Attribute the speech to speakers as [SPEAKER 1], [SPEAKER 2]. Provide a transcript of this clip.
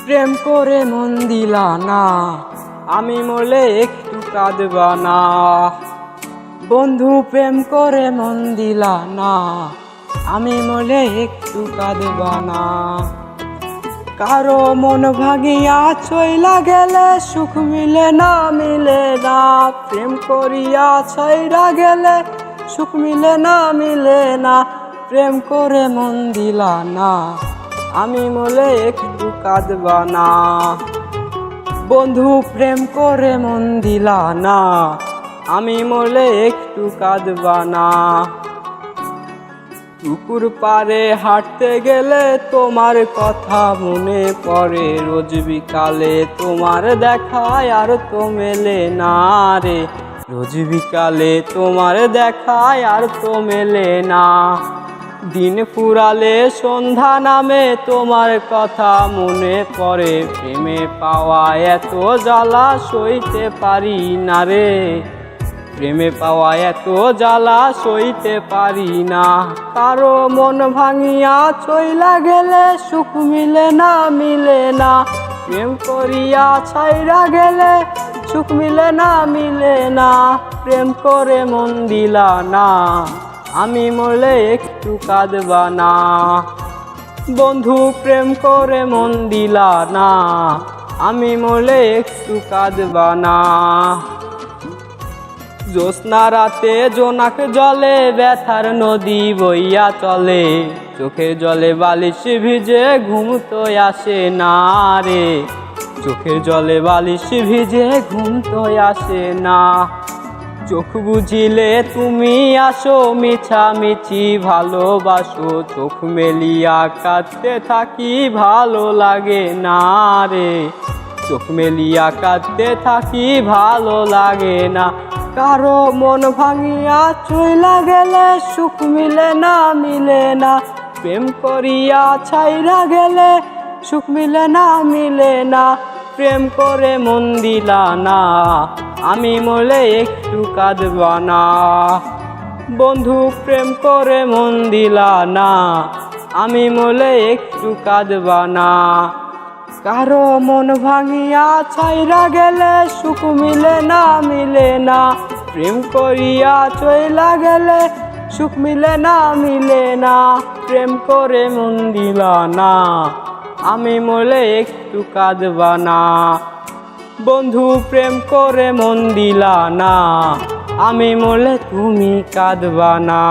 [SPEAKER 1] প্রেম করে মন দিলা না, আমি মরলে একটু কাঁদবা না। বন্ধু প্রেম করে মন দিলা না, আমি মরলে একটু কাঁদবা না। কারো মন ভাঙিয়া চইলা গেলে সুখ মিলে না, মিলে না। প্রেম করিয়া ছাইরা গেলে সুখ মিলে না, মিলে না। প্রেম করে মন দিলা না, আমি মরলে একটু কাঁদবা না। বন্ধু প্রেম করে মন দিলা না, আমি মরলে একটু কাঁদবা না। পুকুর পাড়ে হাঁটতে গেলে তোমার কথা মনে পড়ে, রোজ বিকালে তোমার দেখায় আর তো মেলে না রে। রোজ বিকালে তোমার দেখায় আর তো মেলে না। দিন ফুরালে সন্ধ্যা নামে তোমার কথা মনে পড়ে, প্রেমে পাওয়া এত জ্বালা সইতে পারি না রে। প্রেমে পাওয়া এত জ্বালা সইতে পারি না। কারো মন ভাঙিয়া চইলা গেলে সুখ মিলে না, মিলে না। প্রেম করিয়া ছাইরা গেলে সুখ মিলে না, মিলে না। প্রেম করে মন দিলা না, আমি মরলে একটু কাঁদবা না। বন্ধু প্রেম করে মন দিলা না, আমি মরলে একটু কাঁদবা না। জ্যোৎস্না রাতে জোনাক জলে ব্যথার নদী বইয়া চলে, চোখের জলে বালিশ ভিজে ঘুম তো আসে না রে। চোখের জলে বালিশ ভিজে ঘুম তো আসে না। চোখ বুঝিলে তুমি আসো, মিছামিছি ভালোবাসো। চোখ মেলিয়া কাঁদতে থাকি, ভালো লাগে না রে। চোখ মেলিয়া কাঁদতে থাকি, ভালো লাগে না। কারো মন ভাঙিয়া চইলা গেলে সুখ মিলে না, মিলে না। প্রেম করিয়া ছাইরা গেলে সুখ মিলে না, মিলে না। প্রেম করে মন দিলা না, আমি মরলে একটু কাঁদবা না। বন্ধু প্রেম করে মন দিলা না, আমি মরলে একটু কাঁদবা না। কারো মন ভাঙিয়া ছাইরা গেলে সুখ মিলে না, মিলে না। প্রেম করিয়া চইলা গেলে সুখ মিলে না, মিলে না। প্রেম করে মন দিলা না, আমি মরলে একটু কাঁদবা না। বন্ধু প্রেম করে মন দিলা না, আমি মরলে তুমি কাঁদবা না।